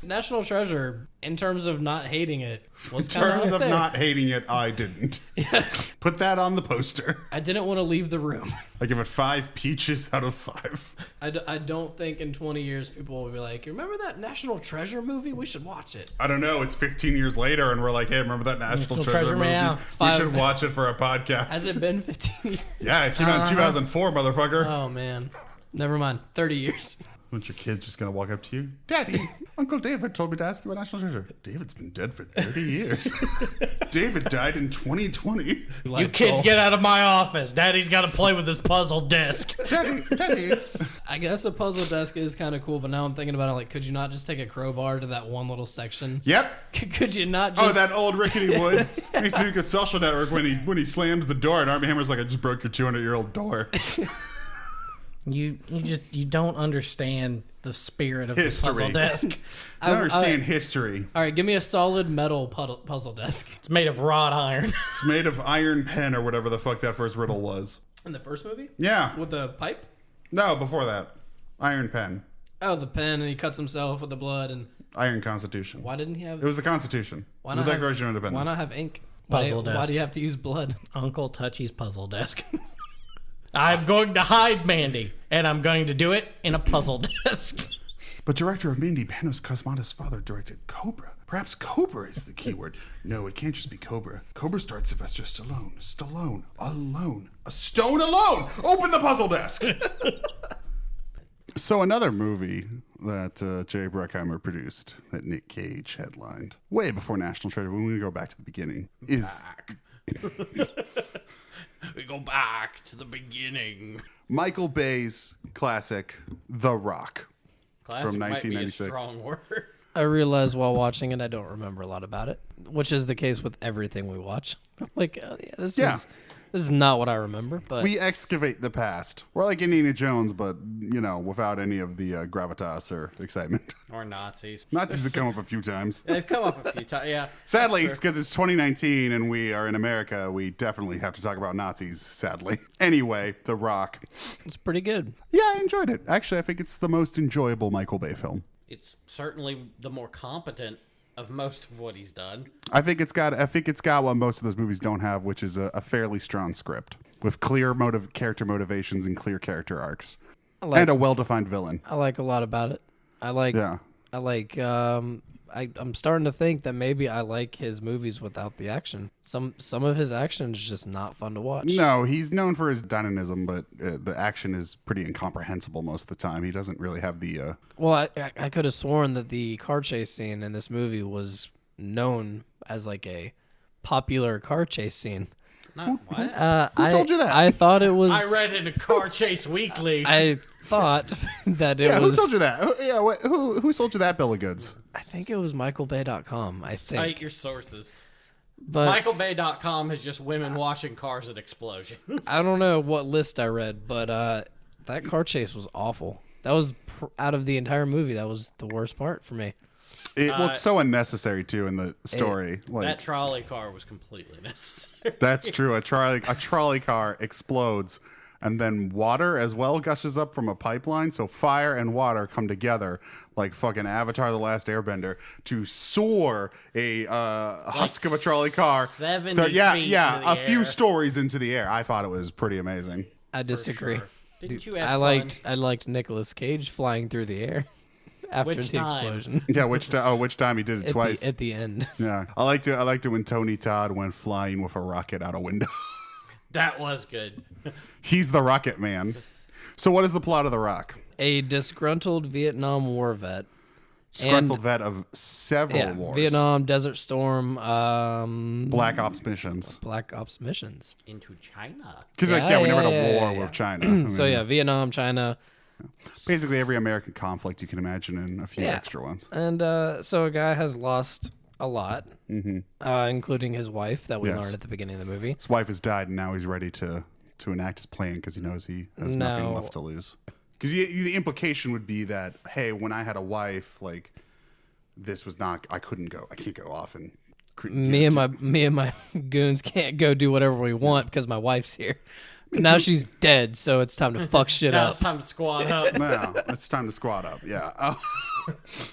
National Treasure, in terms of not hating it, was In kind terms of of not hating it, I didn't. Put that on the poster. I didn't want to leave the room. I give it 5 peaches out of 5. I don't think in 20 years people will be like, remember that National Treasure movie? We should watch it. I don't know. It's 15 years later, and we're like, hey, remember that National Treasure Treasure, movie? yeah. We should watch it for a podcast. Has it been 15 years? Yeah, it came out in 2004, motherfucker. Oh, man. Never mind. 30 years. Bunch of kids just gonna walk up to you. Daddy, Uncle David told me to ask you about National Treasure. David's been dead for 30 years. David died in 2020. You kids get out of my office. Daddy's got to play with his puzzle disc. Daddy. I guess a puzzle desk is kind of cool, but now I'm thinking about it like, could you not just take a crowbar to that one little section? Yep. Could you not just... Oh, that old rickety wood. Makes me think of Social Network when he slams the door and Armie Hammer's like, I just broke your 200-year-old door. You don't understand the spirit of History. the puzzle desk. I don't understand history. All right, give me a solid metal puzzle desk. It's made of wrought iron. It's made of iron pen or whatever the fuck that first riddle was. In the first movie? Yeah. With the pipe? No, before that. Iron pen. Oh, the pen, and he cuts himself with the blood. And Iron Constitution. why didn't he have? It was the Constitution. Why It was the not Declaration of Why Independence. not have ink? Puzzle Why desk. do you have to use blood? Uncle Touchy's puzzle desk. I'm going to hide Mandy, and I'm going to do it in a puzzle desk. But director of Mandy, Panos Cosmatos' father directed Cobra. Perhaps Cobra is the keyword. No, it can't just be Cobra. Cobra starred Sylvester Stallone. Stallone. Alone. A stone alone! Open the puzzle desk! So another movie that Jerry Bruckheimer produced that Nick Cage headlined way before National Treasure, when we go back to the beginning, is We go back to the beginning. Michael Bay's classic, The Rock. Classic From might be a 1996. strong word. I realized while watching it, I don't remember a lot about it, which is the case with everything we watch. This is not what I remember. But We excavate the past. We're like Indiana Jones, but, without any of the gravitas or excitement. Or Nazis. Nazis have come up a few times. They've come up a few times, yeah. Sadly, because it's 2019 and we are in America, we definitely have to talk about Nazis, sadly. Anyway, The Rock. it's pretty good. Yeah, I enjoyed it. Actually, I think it's the most enjoyable Michael Bay film. It's certainly the more competent of most of what he's done. I think it's got what most of those movies don't have, which is a fairly strong script with clear character motivations and clear character arcs, and a well-defined villain. I like a lot about it. I'm starting to think that maybe I like his movies without the action. Some of his action is just not fun to watch. No, he's known for his dynamism, but the action is pretty incomprehensible most of the time. He doesn't really have the... Well, I could have sworn that the car chase scene in this movie was known as like a popular car chase scene. Not what? Who told you that? I thought it was. I read in a Car Chase Weekly. I thought that it Yeah, was. who told you that? Who sold you that bill of goods? I think it was MichaelBay.com. I think. Cite your sources. But MichaelBay.com is just women washing cars and explosions. I don't know what list I read, but that car chase was awful. That was out of the entire movie. That was the worst part for me. It's so unnecessary too in the story. That trolley car was completely necessary. That's true. A trolley car explodes, and then water as well gushes up from a pipeline. So fire and water come together like fucking Avatar: The Last Airbender to soar a husk of a trolley car. 70 feet into the few air. stories into the air. I thought it was pretty amazing. I disagree. Sure. Didn't you I have liked fun? I liked Nicolas Cage flying through the air after Which the time? explosion. Yeah, which time he did it twice. At the end. Yeah, I liked it when Tony Todd went flying with a rocket out a window. That was good. He's the Rocket Man. So what is the plot of The Rock? A disgruntled Vietnam War vet. Disgruntled vet of several wars. Vietnam, Desert Storm, Black Ops missions. Black Ops missions. Into China. Because we never had a war with China. I mean, So yeah, Vietnam, China, basically every American conflict you can imagine and a few Yeah. extra ones. and so a guy has lost a lot, including his wife that we Yes. learned at the beginning of the movie. His wife has died and now he's ready to enact his plan because he knows he has nothing No. left to lose. Because the implication would be that, hey, when I had a wife, like, this was not, I can't go off and... Me and my goons can't go do whatever we want because my wife's here. But now she's dead, so it's time to fuck shit Now up. it's time to squat up. No, it's time to squat up. Yeah.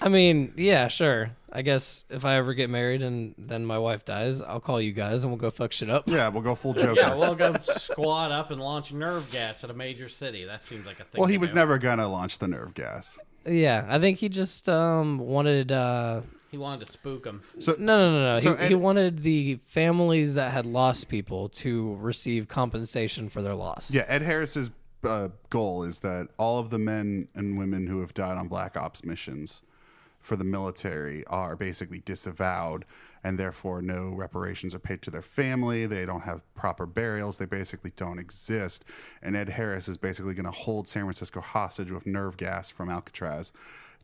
I mean, yeah, sure. I guess if I ever get married and then my wife dies, I'll call you guys and we'll go fuck shit up. Yeah, we'll go full Joker. Yeah, we'll go squat up and launch nerve gas at a major city. That seems like a thing. Well, he to was do. never going to launch the nerve gas. Yeah, I think he just wanted. He wanted to spook him. So No. So he wanted the families that had lost people to receive compensation for their loss. Yeah, Ed Harris's goal is that all of the men and women who have died on Black Ops missions for the military are basically disavowed, and therefore no reparations are paid to their family. They don't have proper burials. They basically don't exist. And Ed Harris is basically going to hold San Francisco hostage with nerve gas from Alcatraz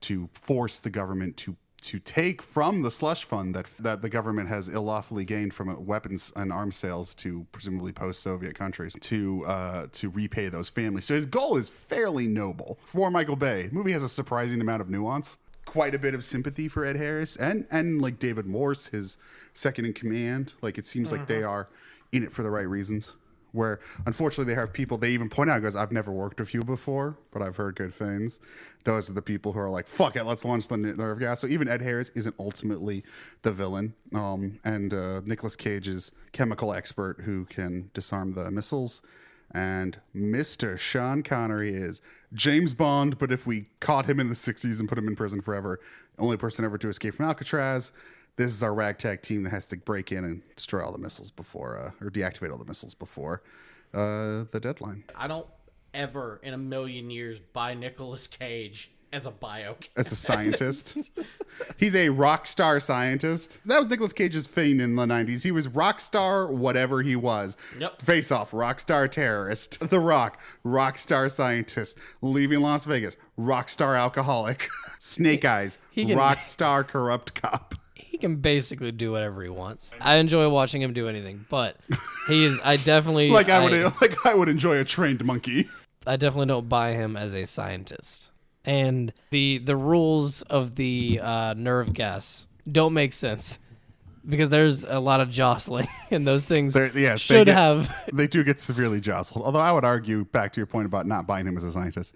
to force the government to take from the slush fund that the government has illegally gained from weapons and arms sales to presumably post-Soviet countries to repay those families. So his goal is fairly noble. For Michael Bay, the movie has a surprising amount of nuance. Quite a bit of sympathy for Ed Harris and like David Morse, his second in command. Like it seems like they are in it for the right reasons. Where unfortunately they have people, they even point out, goes, I've never worked with you before, but I've heard good things. Those are the people who are like, fuck it, let's launch the nerve gas. So even Ed Harris isn't ultimately the villain. And Nicolas Cage is chemical expert who can disarm the missiles. And Mr. Sean Connery is James Bond, but if we caught him in the 60s and put him in prison forever, only person ever to escape from Alcatraz. This is our ragtag team that has to break in and destroy all the missiles before, or deactivate all the missiles before the deadline. I don't ever in a million years buy Nicolas Cage as a biochemist. As a scientist. He's a rock star scientist. That was Nicolas Cage's thing in the 90s. He was rock star whatever he was. Yep. Face Off, rock star terrorist. The Rock, rock star scientist. Leaving Las Vegas, rock star alcoholic. Snake Eyes, rock star corrupt cop. He can basically do whatever he wants. I enjoy watching him do anything, but he is. I definitely I would enjoy a trained monkey. I definitely don't buy him as a scientist. And the rules of the nerve gas don't make sense because there's a lot of jostling, and those things they do get severely jostled. Although I would argue, back to your point about not buying him as a scientist,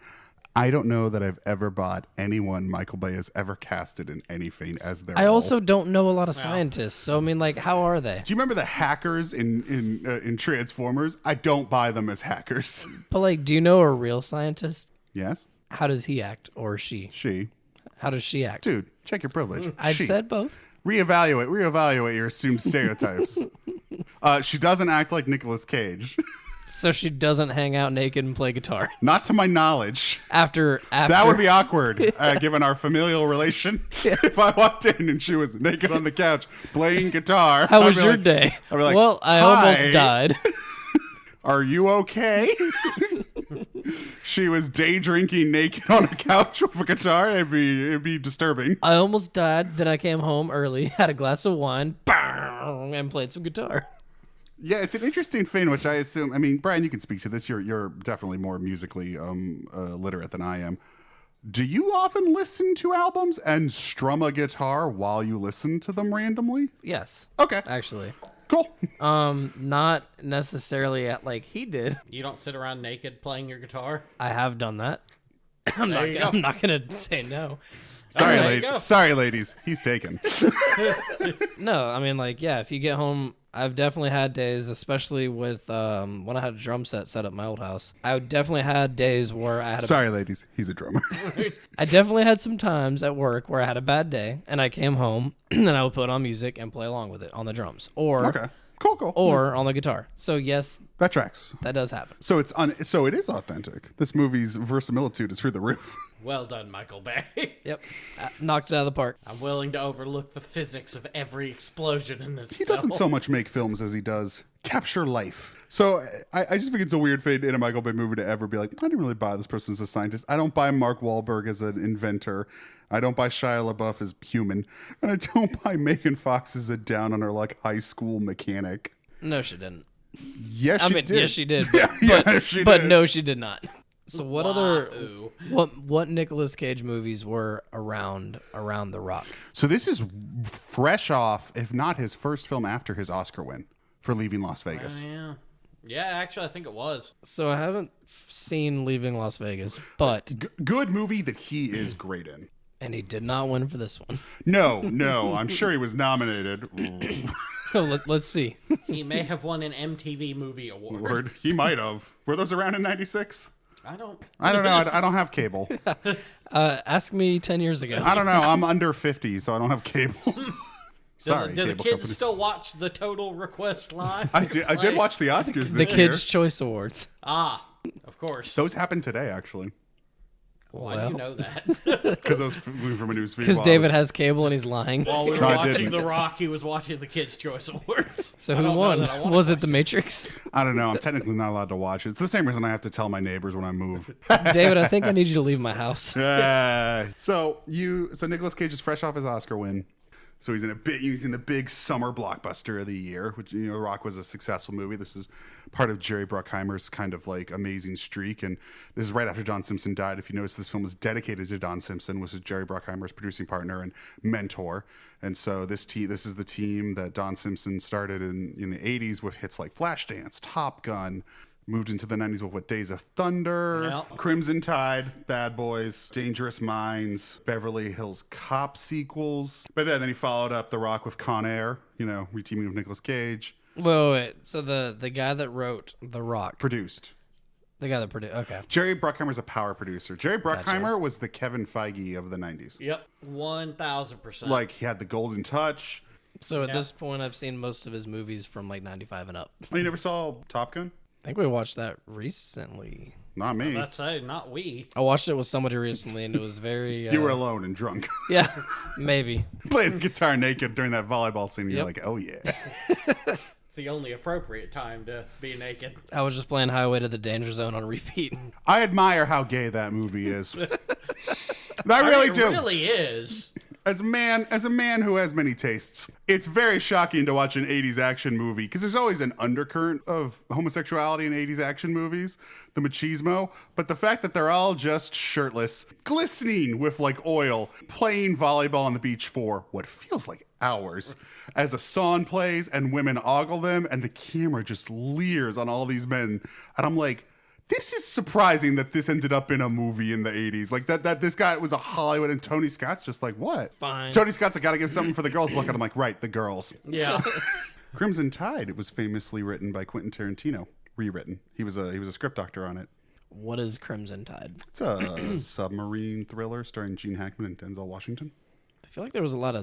I don't know that I've ever bought anyone Michael Bay has ever casted in anything as their role. also don't know a lot of scientists, so I mean, like, how are they? Do you remember the hackers in Transformers? I don't buy them as hackers. But like, do you know a real scientist? Yes. How does he act, or she? She. How does she act? Dude, check your privilege. I've said both. Reevaluate your assumed stereotypes. She doesn't act like Nicolas Cage. So she doesn't hang out naked and play guitar. Not to my knowledge. After that would be awkward, given our familial relation. Yeah. If I walked in and she was naked on the couch playing guitar. How was your day? I'd be like, well, I almost died. Are you okay? She was day drinking naked on a couch with a guitar. It'd be disturbing. I almost died. Then I came home early, had a glass of wine, and played some guitar. Yeah, it's an interesting thing, which I assume. I mean, Brian, you can speak to this. You're definitely more musically literate than I am. Do you often listen to albums and strum a guitar while you listen to them randomly? Yes. Okay. Actually. Cool. Not necessarily at like he did. You don't sit around naked playing your guitar? I have done that. I'm not gonna say no. Sorry, ladies. He's taken. No, I mean, like, yeah, if you get home, I've definitely had days, especially with when I had a drum set up at my old house. I definitely had days where I had Sorry, ladies. He's a drummer. I definitely had some times at work where I had a bad day, and I came home, and I would put on music and play along with it on the drums. Or okay. Cool. Or on the guitar. So, yes. That tracks. That does happen. So it is authentic. This movie's verisimilitude is through the roof. Well done, Michael Bay. Yep. Knocked it out of the park. I'm willing to overlook the physics of every explosion in this He doesn't so much make films as he does capture life. So I just think it's a weird thing in a Michael Bay movie to ever be like, I didn't really buy this person as a scientist. I don't buy Mark Wahlberg as an inventor. I don't buy Shia LaBeouf as human. And I don't buy Megan Fox as a down on her like high school mechanic. No, she didn't. Yes, she did. Yes, she did. She but did. No, she did not. So what Nicolas Cage movies were around The Rock? So this is fresh off, if not his first film after his Oscar win for Leaving Las Vegas. Yeah, actually, I think it was. So I haven't seen Leaving Las Vegas, but good movie that he is great in. And he did not win for this one. No, I'm sure he was nominated. Let's see. He may have won an MTV Movie Award. He might have. Were those around in '96? I don't know. I don't have cable. Ask me 10 years ago. I don't know. I'm under 50, so I don't have cable. Sorry, do the cable kids company. still watch the Total Request Live? I did watch the Oscars this year. The Kids' Choice Awards. Of course. Those happened today, actually. Why do you know that? Because I was moving from a news feed. Because David has cable and he's lying. While we were No, I watching didn't. The Rock, he was watching the Kids' Choice Awards. So I who don't know won? that I wanna Was it watch The Matrix? I don't know. I'm technically not allowed to watch it. It's the same reason I have to tell my neighbors when I move. David, I think I need you to leave my house. So Nicolas Cage is fresh off his Oscar win. So he's in the big summer blockbuster of the year, which, you know, Rock was a successful movie. This is part of Jerry Bruckheimer's kind of like amazing streak. And this is right after Don Simpson died. If you notice, this film was dedicated to Don Simpson, which is Jerry Bruckheimer's producing partner and mentor. And so this is the team that Don Simpson started in the 80s with hits like Flashdance, Top Gun. Moved into the 90s with Days of Thunder, Yep. Crimson Tide, Bad Boys, Dangerous Minds, Beverly Hills Cop sequels. But then he followed up The Rock with Con Air, you know, reteaming with Nicolas Cage. Wait. So the guy that wrote The Rock, Produced. the guy that produced, okay. Jerry Bruckheimer's a power producer. Jerry Bruckheimer was the Kevin Feige of the 90s. Yep, 1,000%. Like, he had The Golden Touch. So at this point, I've seen most of his movies from like 95 and up. Oh, you never saw Top Gun? I think we watched that recently. Not me. Let's say, not we. I watched it with somebody recently, and it was very. You were alone and drunk. Yeah, maybe. Playing guitar naked during that volleyball scene. You're Yep. like, oh, yeah. It's the only appropriate time to be naked. I was just playing Highway to the Danger Zone on repeat. I admire how gay that movie is. I really do. It really is. As a man who has many tastes, it's very shocking to watch an 80s action movie because there's always an undercurrent of homosexuality in 80s action movies, the machismo, but the fact that they're all just shirtless, glistening with like oil, playing volleyball on the beach for what feels like hours as a song plays and women ogle them and the camera just leers on all these men. And I'm like, this is surprising that this ended up in a movie in the 80s. Like that this guy was a Hollywood and Tony Scott's just like, what? Fine. Tony Scott's like, gotta give something for the girls. Look at him like, right, the girls. Yeah. Crimson Tide, it was famously written by Quentin Tarantino, rewritten. He was a script doctor on it. What is Crimson Tide? It's a submarine thriller starring Gene Hackman and Denzel Washington. I feel like there was not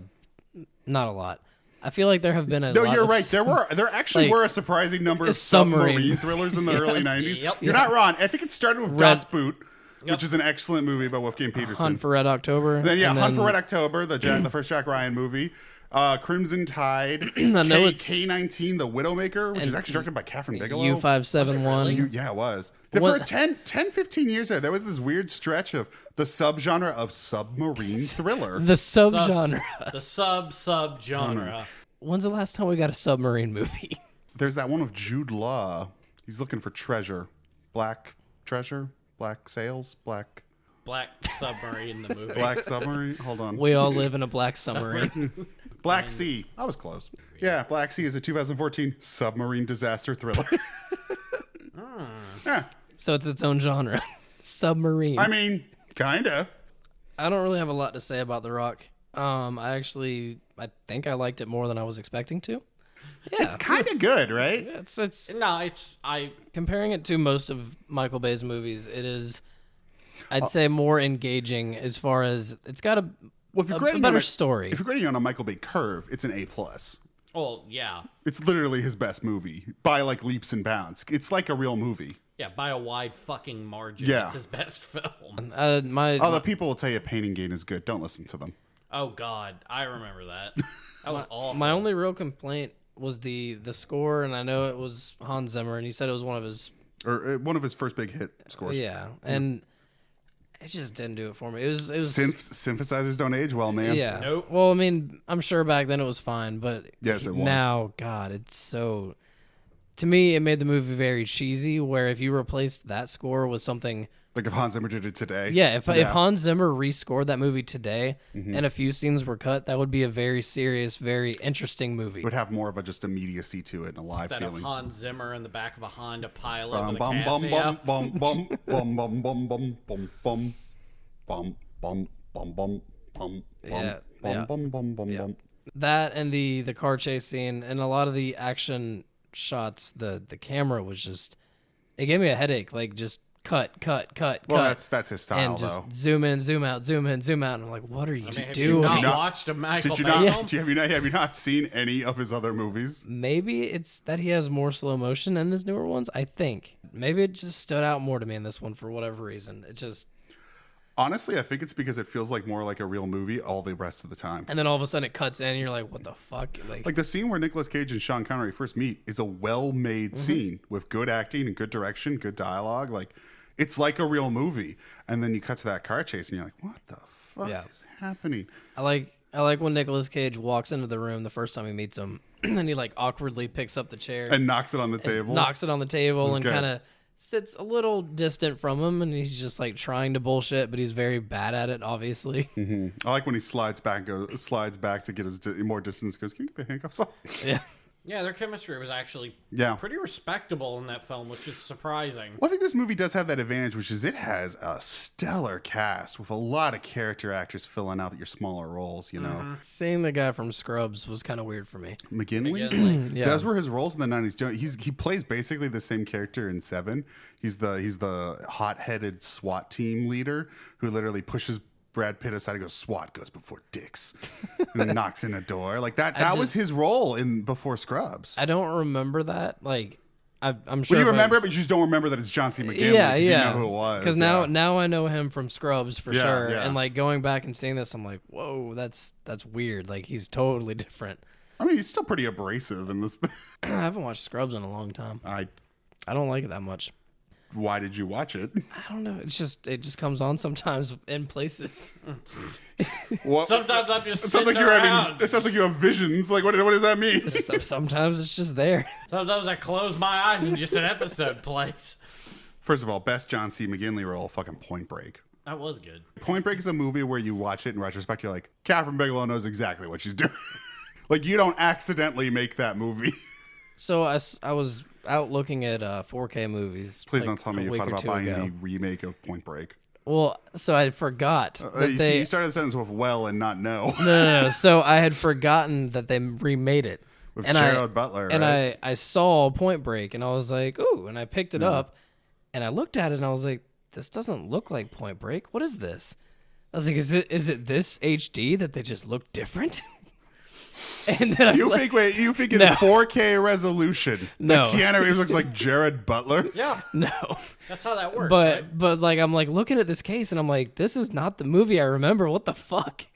a lot. I feel like there have been a No, lot you're of right. There actually like, were a surprising number of submarine submarine thrillers in the early 90s. Yep. You're not wrong. I think it started with Das Boot, which is an excellent movie by Wolfgang Peterson. Hunt for Red October. Then and Hunt for Red October, the first Jack Ryan movie. Crimson Tide, know it's- K-19, The Widowmaker, which is actually directed by Catherine Bigelow. U571. Yeah, it was. What- For 10, 15 years there was this weird stretch of the subgenre of submarine thriller. The subgenre. The subgenre. When's the last time we got a submarine movie? There's that one with Jude Law. He's looking for treasure. Black treasure? Black sails? Black Submarine, the movie. black submarine? Hold on. We all live in a black submarine. Black Sea. I was close. Yeah, Black Sea is a 2014 submarine disaster thriller. Yeah. So it's its own genre. Submarine. I mean, kinda. I don't really have a lot to say about The Rock. I think I liked it more than I was expecting to. Yeah. It's kind of good, right? It's No, comparing it to most of Michael Bay's movies, it is I'd say more engaging as far as it's got a Well, if you're a grading better on story. If you're grading on a Michael Bay curve, it's an A+. well, yeah. It's literally his best movie by like leaps and bounds. It's like a real movie. Yeah, by a wide fucking margin. Yeah. It's his best film. Although people will tell you Pain and Gain is good. Don't listen to them. Oh, God. I remember that. That was awful. My only real complaint was the score, and I know it was Hans Zimmer, and he said it was one of his One of his first big hit scores. yeah, and it just didn't do it for me. It was Synthesizers don't age well, man. yeah. Nope. Well, I mean, I'm sure back then it was fine, but Yes, it was. now, God, it's so. To me, it made the movie very cheesy. Where if you replaced that score with something, Like if Hans Zimmer did it today. yeah, if Hans Zimmer rescored that movie today, and a few scenes were cut, that would be a very serious, very interesting movie. It would have more of a just immediacy to it and a live Instead of feeling. Hans Zimmer in the back of a Honda Pilot Bum with a bum bum Casio. bum bum bum bum bum bum bum bum bum bum bum bum bum Yeah, bum yeah. bum bum bum bum. That and the car chase scene and a lot of the action shots, the camera was just, it gave me a headache. Like just cut. Well, that's his style and just though. zoom in, zoom out, zoom in, zoom out. And I'm like, what are you Have doing? you not not- watched a Michael Did you Bay not? film? Have you not seen any of his other movies? Maybe it's that he has more slow motion in his newer ones. I think maybe it just stood out more to me in this one for whatever reason. It just Honestly, I think it's because it feels like more like a real movie all the rest of the time. And then all of a sudden it cuts in and you're like, what the fuck? Like the scene where Nicolas Cage and Sean Connery first meet is a well-made scene with good acting and good direction, good dialogue. Like it's like a real movie. And then you cut to that car chase and you're like, what the fuck is happening? I like when Nicolas Cage walks into the room the first time he meets him, and he like awkwardly picks up the chair And knocks it on the table. knocks it on the table, and good. kind of sits a little distant from him, and he's just like trying to bullshit, but he's very bad at it, obviously. I like when he slides back to get his more distance. Goes, can you get the handcuffs off? Yeah. Yeah, their chemistry was actually pretty respectable in that film, which is surprising. Well, I think this movie does have that advantage, which is it has a stellar cast with a lot of character actors filling out your smaller roles, you know. Seeing the guy from Scrubs was kind of weird for me. McGinley? Yeah. Those were his roles in the 90s. He plays basically the same character in Seven. He's the hot-headed SWAT team leader who literally pushes Brad Pitt aside and goes, SWAT goes before dicks, and knocks in a door. Like that was his role in before Scrubs. I don't remember that. Like, I'm sure. Well, you remember it, but you just don't remember that it's John C. McGinley. Yeah, You know who it was. Because now I know him from Scrubs for sure. Yeah. And like going back and seeing this, I'm like, whoa, that's weird. Like he's totally different. I mean, he's still pretty abrasive in this. I haven't watched Scrubs in a long time. I don't like it that much. Why did you watch it? I don't know. It just comes on sometimes in places. What? Sometimes I'm just It sounds like sitting around. it sounds like you have visions. Like what does that mean? Sometimes it's just there. Sometimes I close my eyes and just an episode plays. First of all, best John C. McGinley role, fucking Point Break. That was good. Point Break is a movie where you watch it in retrospect, you're like, Catherine Bigelow knows exactly what she's doing. Like you don't accidentally make that movie. So I was out looking at 4K movies. Please like, don't tell me a you week thought or about two buying ago. the remake of Point Break. Well, so I forgot that You started the sentence with well and not no. No. So I had forgotten that they remade it. With and Gerard Butler, And right? I saw Point Break, and I was like, ooh, and I picked it up, and I looked at it, and I was like, this doesn't look like Point Break. What is this? I was like, is it this HD that they just look different? And then You think in No. 4K resolution No. that Keanu Reeves looks like Jared Butler? Yeah, no. that's how that works. right? But like I'm like looking at this case, and I'm like, this is not the movie I remember. What the fuck?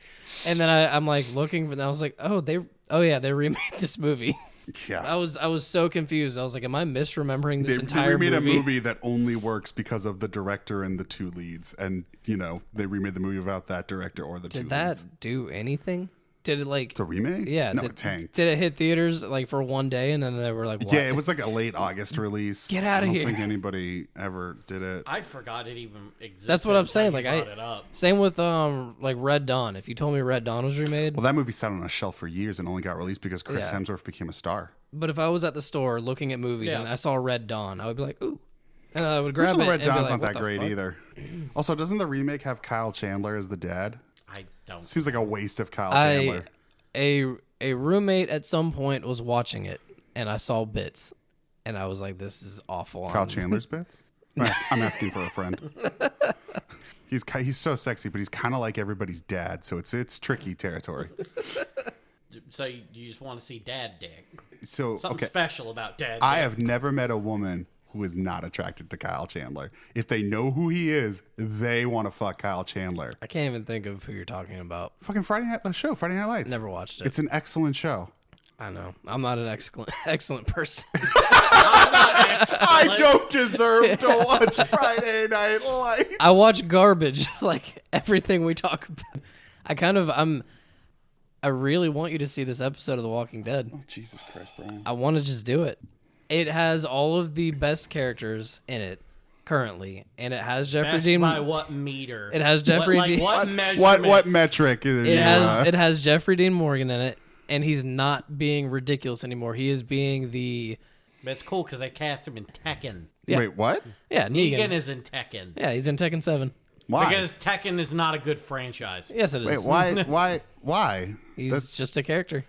And then I'm like looking, and I was like, they remade this movie. Yeah. I was so confused. I was like, am I misremembering this They entire remade movie? a movie that only works because of the director and the two leads. And, they remade the movie without that director or the two Did that leads. do anything? Did it like The remake? Yeah, No, it tanked. Did it hit theaters like for one day, and then they were like, what? Yeah, it was like a late August release. Get outta I here. don't think anybody ever did it. I forgot it even existed. That's what I'm until saying. you Like brought it up. same with like Red Dawn. If you told me Red Dawn was remade, Well, that movie sat on a shelf for years and only got released because Chris Yeah. Hemsworth became a star. but if I was at the store looking at movies Yeah. and I saw Red Dawn, I would be like, ooh, and I would grab Original it. Red and be Dawn's like, not what that the great fuck? either. Also, doesn't the remake have Kyle Chandler as the dad? I don't. Seems like a waste of Kyle Chandler. A roommate at some point was watching it, and I saw bits, and I was like, this is awful. Kyle Chandler's bits? I'm asking for a friend. He's so sexy, but he's kind of like everybody's dad, so it's tricky territory. So you just want to see dad dick. So Something okay, special about dad dick. I have never met a woman who is not attracted to Kyle Chandler. If they know who he is, they want to fuck Kyle Chandler. I can't even think of who you're talking about. Fucking Friday Night Lights. Never watched it. It's an excellent show. I know. I'm not an excellent person. I don't deserve to watch Friday Night Lights. I watch garbage, like everything we talk about. I really want you to see this episode of The Walking Dead. Oh, Jesus Christ, Brian. I want to just do it. It has all of the best characters in it currently, and it has Jeffrey Best Dean. by what meter? It has Jeffrey Dean. What measurement? What metric is It has Jeffrey Dean Morgan in it, and he's not being ridiculous anymore. He is being the But it's cool because they cast him in Tekken. Yeah. Wait, what? Negan Negan. is in Tekken. Yeah, he's in Tekken 7. Why? Because Tekken is not a good franchise. Yes, it is. Wait, why? He's just a character.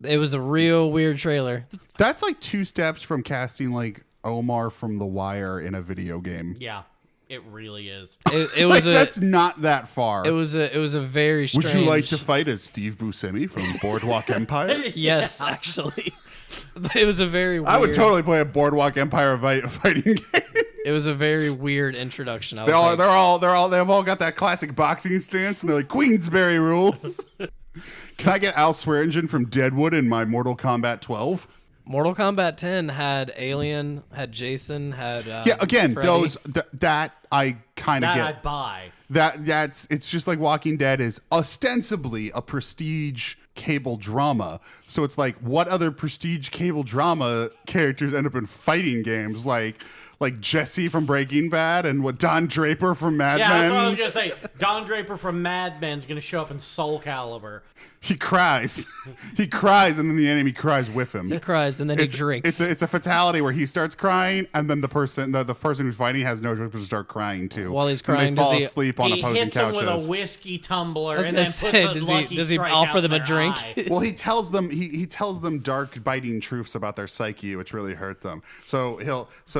It was a real weird trailer. That's like 2 steps from casting like Omar from The Wire in a video game. Yeah, it really is. It Like, was that's not that far. It was a very strange. Would you like to fight as Steve Buscemi from Boardwalk Empire? Yes, actually. But it was a very weird. I would totally play a Boardwalk Empire fighting game. It was a very weird introduction. They've all got that classic boxing stance, and they're like Queensberry rules. Can I get Al Swearingen from Deadwood in my Mortal Kombat 12? Mortal Kombat 10 had Alien, had Jason, had again, Freddy. those that I kind of That get. I'd buy. It's just like Walking Dead is ostensibly a prestige cable drama. So it's like, what other prestige cable drama characters end up in fighting games? Like Jesse from Breaking Bad and what Don Draper from Mad Yeah, Men. that's what I was gonna say. Don Draper from Mad Men's gonna show up in Soulcalibur. He cries. He cries, and then the enemy cries with him. He cries and then he drinks. It's a fatality where he starts crying, and then the person who's fighting has no choice but to start crying too. While he's And crying, they fall does he- asleep on He opposing hits him couches. with a whiskey tumbler was and gonna then say, puts a does he- lucky does he strike offer out them a their drink? eye. Well, he tells them he tells them dark, biting truths about their psyche, which really hurt them. So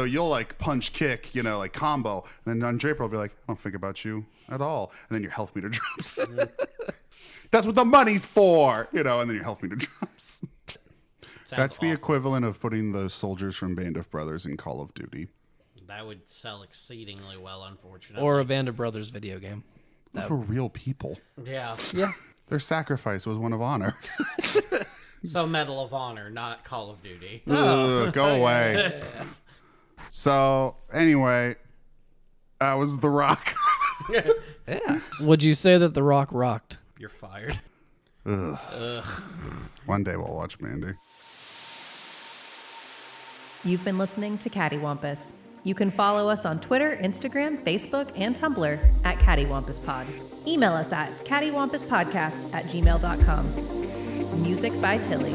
you'll like punch, kick, like combo, and then Don Draper will be like, "I don't think about you at all," and then your health meter drops. That's what the money's for, and then your health meter drops. That's the equivalent of putting those soldiers from Band of Brothers in Call of Duty. That would sell exceedingly well, unfortunately. Or a Band of Brothers video game. Those were real people. Yeah. Their sacrifice was one of honor. So Medal of Honor, not Call of Duty. Ugh, go away. So anyway, that was The Rock. Yeah. Would you say that The Rock rocked? You're fired. One day we'll watch Mandy. You've been listening to Cattywampus. You can follow us on Twitter, Instagram, Facebook, and Tumblr at CattywampusPod. Email us at cattywampuspodcast@gmail.com. Music by Tilly.